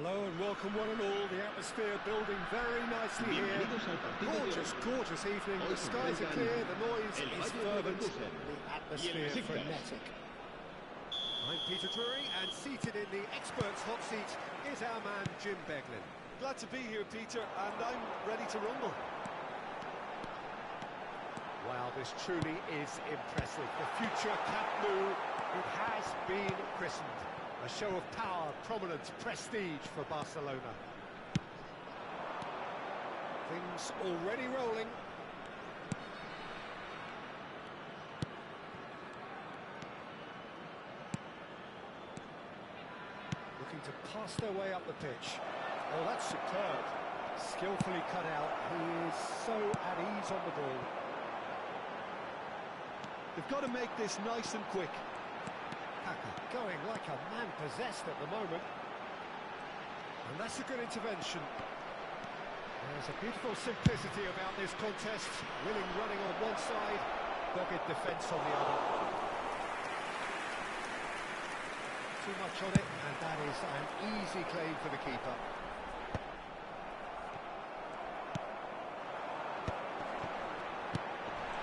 Hello and welcome one and all. The atmosphere building very nicely here. Gorgeous, gorgeous evening. The skies are clear, the noise is fervent, the atmosphere frenetic. I'm Peter Drury, and seated in the experts' hot seat is our man Jim Beglin. Glad to be here, Peter, and I'm ready to rumble. Wow, this truly is impressive. The future Camp Nou, it has been christened. A show of power, prominence, prestige for Barcelona. Things already rolling. Looking to pass their way up the pitch. Oh, that's superb. Skillfully cut out. He is so at ease on the ball. They've got to make this nice and quick. Going like a man possessed at the moment. And that's a good intervention. There's a beautiful simplicity about this contest. Willing running on one side, dogged defence on the other. Too much on it, and that is an easy claim for the keeper.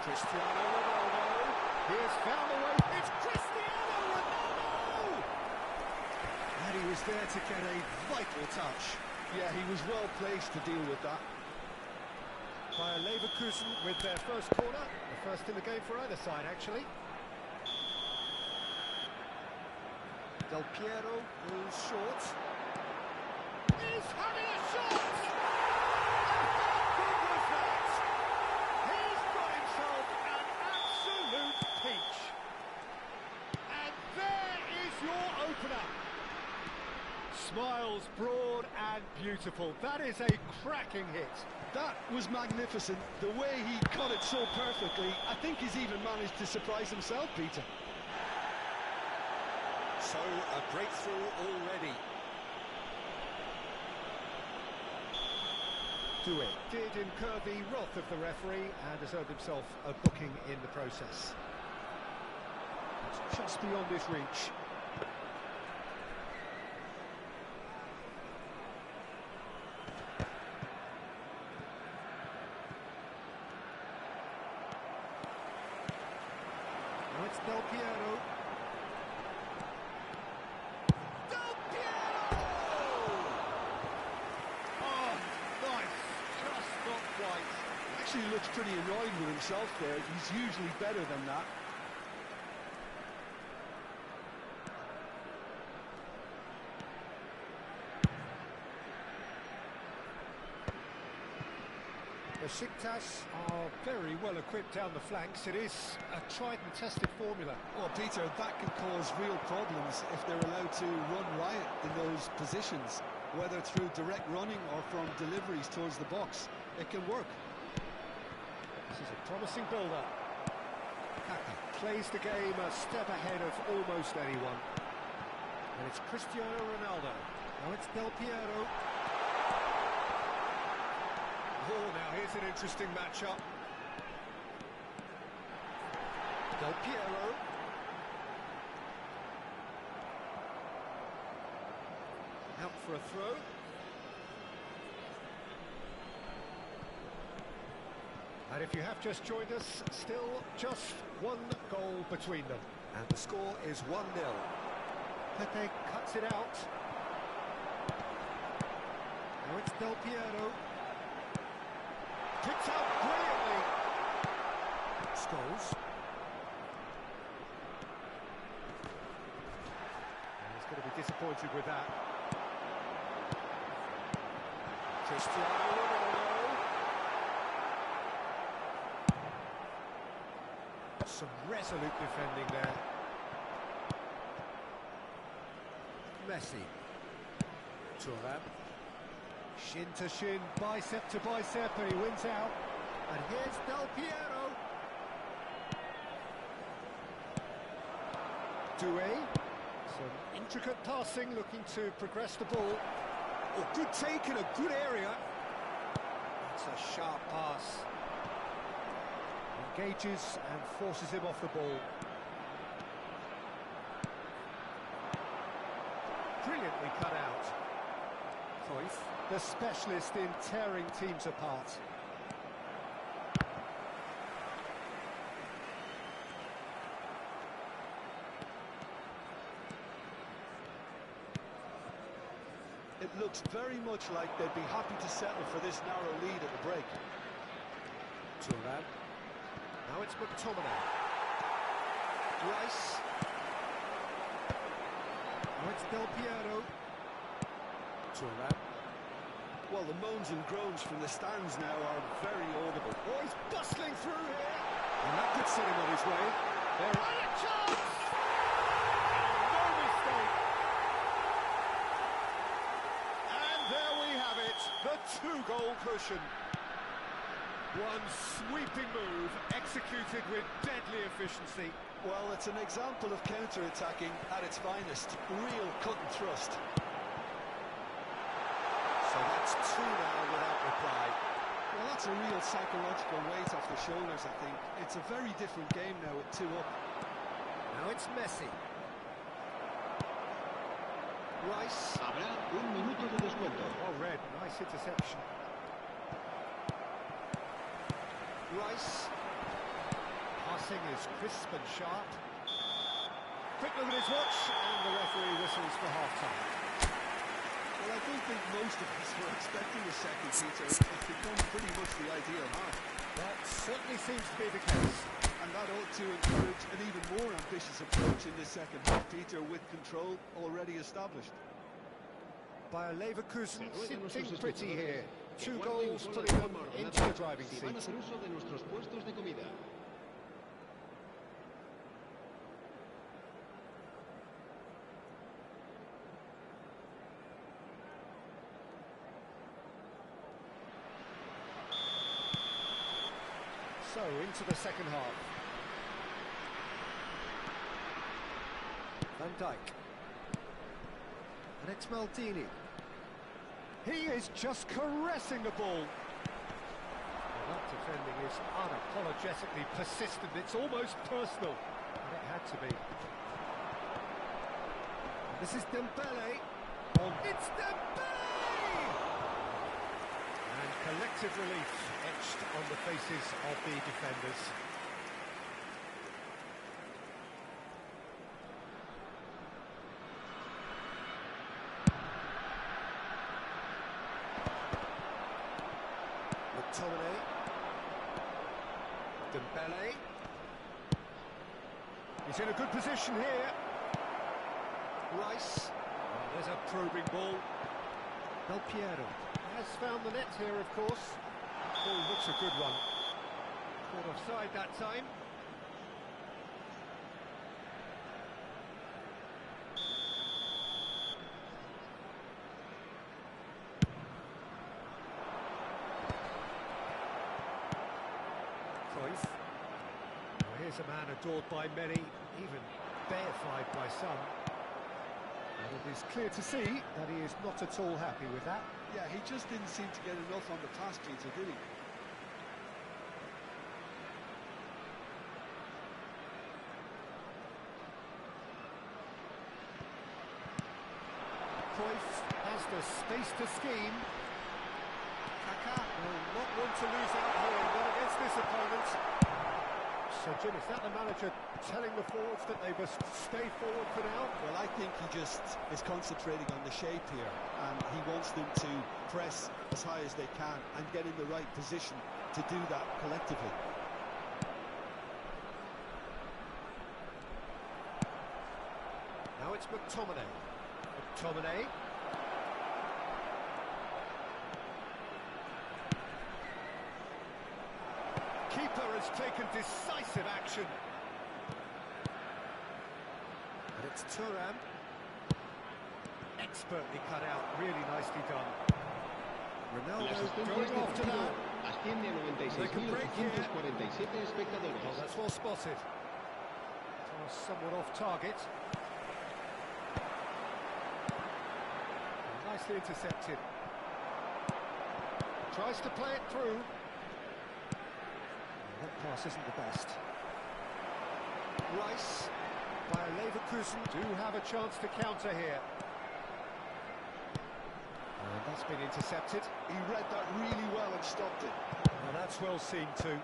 Cristiano Ronaldo. He has found a way. It's Cristiano Ronaldo! And he was there to get a vital touch. Yeah, he was well placed to deal with that. Bayer Leverkusen with their first corner. The first in the game for either side, actually. Del Piero is short. He's having a shot! How good was that? He's got himself an absolute peach. And there is your opener. Smiles broad and beautiful. That is a cracking hit. That was magnificent. The way he cut it so perfectly, I think he's even managed to surprise himself, Peter. So, a breakthrough already. Doué did incur the wrath of the referee and has earned himself a booking in the process. It's just beyond his reach. Now it's Del Piero. Del Piero! Oh, nice. Just not quite. Actually looks pretty annoyed with himself there. He's usually better than that. Besiktas are very well equipped down the flanks. It is a tried and tested formula. Well, Peter, that can cause real problems if they're allowed to run riot in those positions, whether through direct running or from deliveries towards the box. It can work. This is a promising build-up. Kaka plays the game a step ahead of almost anyone. And it's Cristiano Ronaldo. Now it's Del Piero. Oh, now here's an interesting matchup. Del Piero. Out for a throw. And if you have just joined us, still just one goal between them. And the score is 1-0. Pepe cuts it out. Now it's Del Piero. Picks out brilliantly. Scholes. And he's going to be disappointed with that. Cristiano Ronaldo. Some resolute defending there. Messi. Thuram. Shin to shin, bicep to bicep, and he wins out. And here's Del Piero. Doué. Some intricate passing, looking to progress the ball. Oh, good take in a good area. That's a sharp pass. Engages and forces him off the ball. Brilliantly cut out. Cruyff, the specialist in tearing teams apart. It looks very much like they'd be happy to settle for this narrow lead at the break. Thuram. Now it's McTominay. Rice. Now it's Del Piero. Thuram. Well, the moans and groans from the stands now are very audible. Oh, he's bustling through here. And that could set him on his way. There is a chance! No mistake! And there we have it, the two-goal cushion. One sweeping move, executed with deadly efficiency. Well, it's an example of counter-attacking at its finest. Real cut and thrust. So that's two now without reply. Well, that's a real psychological weight off the shoulders, I think. It's a very different game now with 2 up. Now it's Messi. Rice. Habrá un minuto de descuento. Oh, Red, nice interception. Rice. Passing is crisp and sharp. Quick look at his watch, and the referee whistles for half-time. Well, I don't think most of us were expecting a second, Peter. It's become pretty much the ideal half. That certainly seems to be the case. And that ought to encourage an even more ambitious approach in this second half, Peter, with control already established. Bayer Leverkusen sitting pretty here. 2 goals putting them into the driving seat. Van a hacer uso de nuestros puestos de comida. So, into the second half. Van Dijk. And it's Maldini. He is just caressing the ball. Well, that defending is unapologetically persistent. It's almost personal. And it had to be. This is Dembele. It's Dembele! And collective relief etched on the faces of the defenders. McTominay. Dembele. He's in a good position here. Rice. Well, there's a probing ball. Del Piero has found the net here, of course. Ball looks a good one. Caught offside that time. Cruyff. Well, here's a man adored by many, even deified by some. And it is clear to see that he is not at all happy with that. Yeah, he just didn't seem to get enough on the pass, Peter, did he? Cruyff has the space to scheme. Kaká will not want to lose out here, not against this opponent. So, Jim, is that the manager telling the forwards that they must stay forward for now? Well, I think he just is concentrating on the shape here, and he wants them to press as high as they can and get in the right position to do that collectively. Now it's McTominay. McTominay. Keeper has taken decisive action. And it's Thuram. Expertly cut out, really nicely done. Ronaldo going off to that. Asciende a They can break here. 96.447 espectadores. Oh, that's well spotted. Oh, somewhat off target. Oh, nicely intercepted. Tries to play it through. That pass isn't the best. Rice. Bayer Leverkusen do have a chance to counter here. And That's been intercepted. He read that really well and stopped it. Well, that's well seen too. And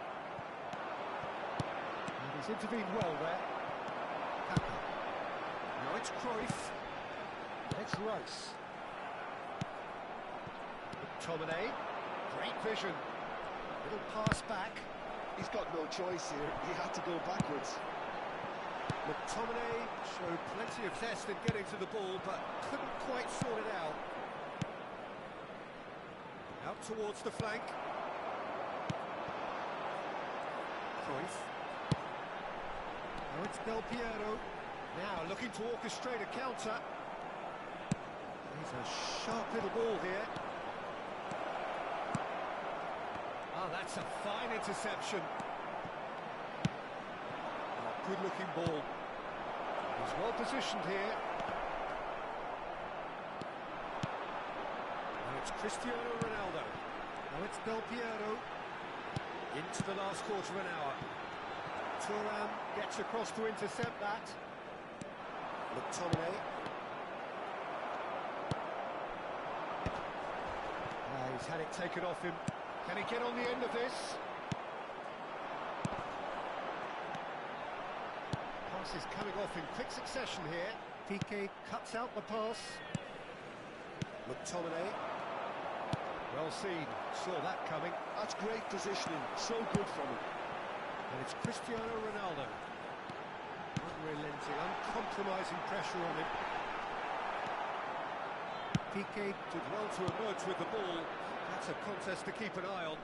he's intervened well there. Kaka. Now it's Cruyff. It's Rice. McTominay. Great vision. Little pass back. He's got no choice here. He had to go backwards. McTominay showed plenty of zest in getting to the ball, but couldn't quite sort it out. Out towards the flank. Cruyff. Now it's Del Piero. Now looking to orchestrate a counter. He's a sharp little ball here. Ah, that's a fine interception. Good-looking ball. He's well positioned here. Now it's Cristiano Ronaldo. Now it's Del Piero. Into the last quarter of an hour. Thuram gets across to intercept that. McTominay. He's had it taken off him. Can he get on the end of this? Pass is coming off in quick succession here. Piqué cuts out the pass. McTominay. Well seen, saw that coming. That's great positioning, so good from him. And it's Cristiano Ronaldo. Unrelenting, uncompromising pressure on him. Piqué did well to emerge with the ball. That's a contest to keep an eye on.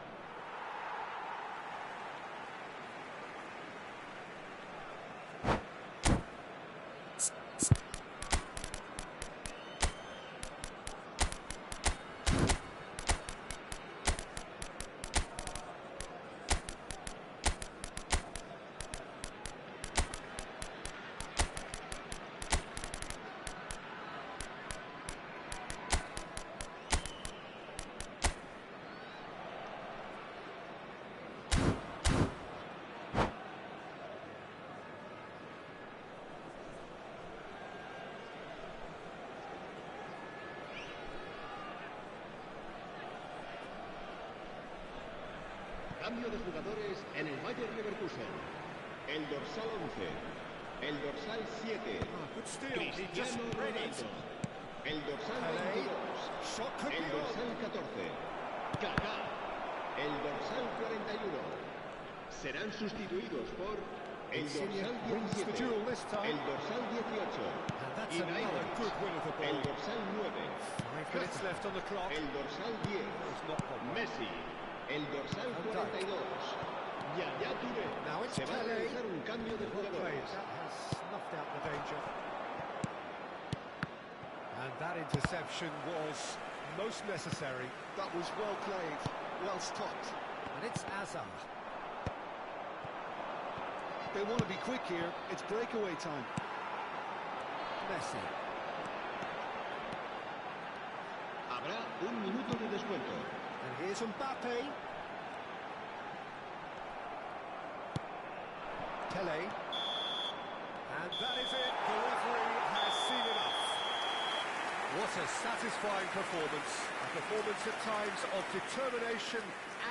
Cambio de jugadores en el Bayer Leverkusen. El dorsal 11. El dorsal 7. Good steal. He just Cristiano read it. Ronaldo. El dorsal Pelé. 22. Shot could El be on. dorsal 14. Kaká. El dorsal 41. Serán sustituidos por el Insigne dorsal wins the 17. duel this time. El dorsal 18. And that's Y another Naivas. good win of the El ball. dorsal 9. 5 minutes left on the clock. El dorsal 10. It's not gone well. Messi. El dorsal Van Dijk. 42. Yaya Touré. Now it's Se va a Pelé. realizar un cambio de Well played. jugadores. That has snuffed out the danger. And that interception was most necessary. That was well played, well stopped. And it's Hazard. They want to be quick here. It's breakaway time. Messi. Habrá un minuto de descuento. And here's Mbappe. Pelé. And that is it. The referee has seen enough. What a satisfying performance. A performance at times of determination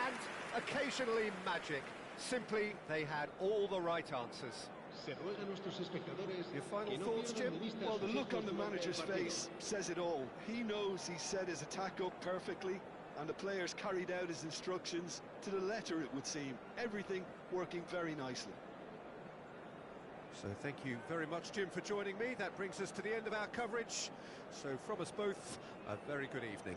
and occasionally magic. Simply, they had all the right answers. Se ruega a nuestros espectadores Your final que no thoughts, pierdan Jim? de vista Well, the sus look ojos on the durante el manager's partido. face says it all. He knows he set his attack up perfectly, and the players carried out his instructions to the letter, it would seem. Everything working very nicely. So thank you very much, Jim, for joining me. That brings us to the end of our coverage. So from us both, a very good evening.